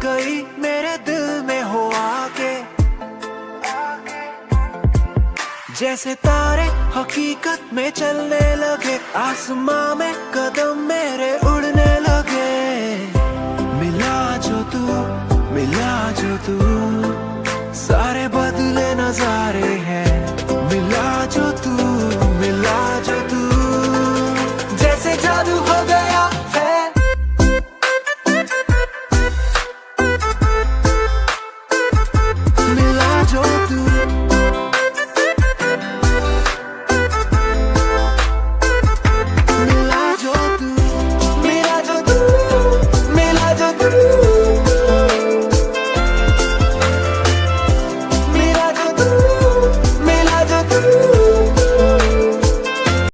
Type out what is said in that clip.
गई मेरे दिल में हो आके, जैसे तारे हकीकत में चलने लगे, आसमां में कदम मेरे उड़ने